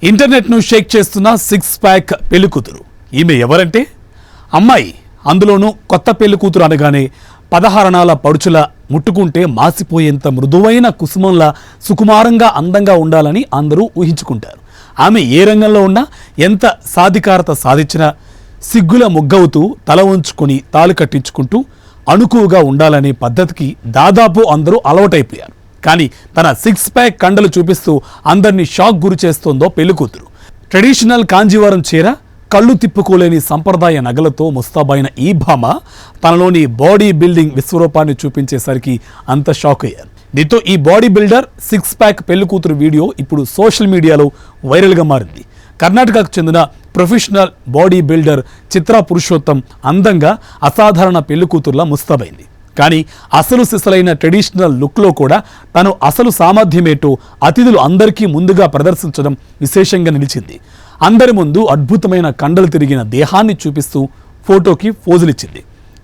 ఇంటర్నెట్ను షేక్ చేస్తున్న six pack పెళ్లికూతురు. ఈమె ఎవరంటే అమ్మాయి, అందులోనూ కొత్త పెళ్లికూతురు అనగానే 16 అణాల పడుచుల ముట్టుకుంటే మాసిపోయేంత మృదువైన కుసుమంలా సుకుమారంగా అందంగా ఉండాలని అందరూ ఊహించుకుంటారు. ఆమె ఏ రంగంలో ఉన్నా, ఎంత సాధికారత సాధించినా సిగ్గుల ముగ్గవుతూ తల ఉంచుకొని తాళి కట్టించుకుంటూ అణుకువగా ఉండాలనే పద్ధతికి దాదాపు అందరూ అలవాటైపోయారు. కానీ తన సిక్స్ ప్యాక్ కండలు చూపిస్తూ అందరినీ షాక్ గురి చేస్తోందో పెళ్లికూతురు. ట్రెడిషనల్ కాంజీవరం చీర, కళ్ళు తిప్పుకోలేని సంప్రదాయ నగలతో ముస్తాబైన ఈ భామ తనలోని బాడీ బిల్డింగ్ విశ్వరూపాన్ని చూపించేసరికి అంత షాక్ అయ్యారు. దీంతో ఈ బాడీ బిల్డర్ సిక్స్ ప్యాక్ పెళ్లికూతురు వీడియో ఇప్పుడు సోషల్ మీడియాలో వైరల్గా మారింది. కర్ణాటకకు చెందిన professional body builder Chitra Purushottam అందంగా అసాధారణ పెళ్లికూతురులా ముస్తాబైంది. కానీ అసలు సిసలైన ట్రెడిషనల్ లుక్లో కూడా తను అసలు సామర్థ్యమేటో అతిథులు అందరికీ ముందుగా ప్రదర్శించడం విశేషంగా నిలిచింది. అందరి ముందు అద్భుతమైన కండలు తిరిగిన దేహాన్ని చూపిస్తూ ఫోటోకి పోజులిచ్చింది.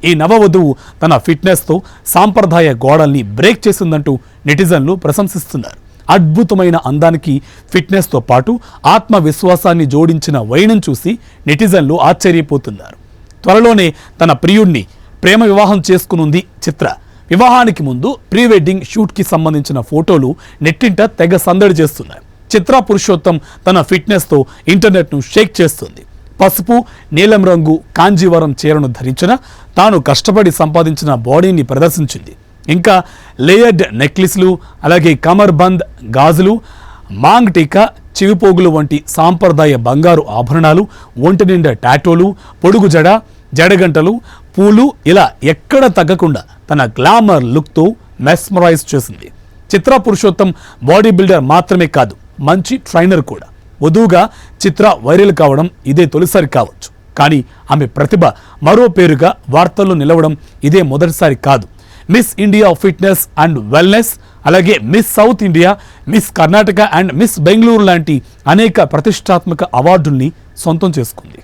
ఈ నవవధువు తన ఫిట్నెస్తో సాంప్రదాయ గోడల్ని బ్రేక్ చేసిందంటూ నెటిజన్లు ప్రశంసిస్తున్నారు. అద్భుతమైన అందానికి ఫిట్నెస్తో పాటు ఆత్మవిశ్వాసాన్ని జోడించిన వైనం చూసి నెటిజన్లు ఆశ్చర్యపోతున్నారు. త్వరలోనే తన ప్రియుణ్ణి ప్రేమ వివాహం చేసుకునుంది చిత్ర. వివాహానికి ముందు ప్రీ వెడ్డింగ్ షూట్కి సంబంధించిన ఫోటోలు నెట్టింట తెగ సందడి చేస్తున్నాయి. చిత్రా పురుషోత్తం తన ఫిట్నెస్తో ఇంటర్నెట్ను షేక్ చేస్తుంది. పసుపు, నీలం రంగు కాంజీవరం చీరను ధరించిన తాను కష్టపడి సంపాదించిన బాడీని ప్రదర్శించింది. ఇంకా లేయర్డ్ నెక్లెస్లు, అలాగే కమర్ బంద్ గాజులు, మాంగ్ టీకా, చెవిపోగులు వంటి సాంప్రదాయ బంగారు ఆభరణాలు, ఒంటి నిండా టాటోలు, పొడుగు జడ, జడగంటలు, పూలు ఇలా ఎక్కడ తగ్గకుండా తన గ్లామర్ లుక్తో మెస్మరైజ్ చేసింది. చిత్రా పురుషోత్తం బాడీ బిల్డర్ మాత్రమే కాదు, మంచి ట్రైనర్ కూడా. వధువుగా చిత్ర వైరల్ కావడం ఇదే తొలిసారి కావచ్చు. కానీ ఆమె ప్రతిభ మరో పేరుగా వార్తల్లో నిలవడం ఇదే మొదటిసారి కాదు. Miss India fitness and wellness, అలాగే miss south India, miss Karnataka and miss Bengaluru లాంటి అనేక ప్రతిష్టాత్మక అవార్డుల్ని సొంతం చేసుకుంది.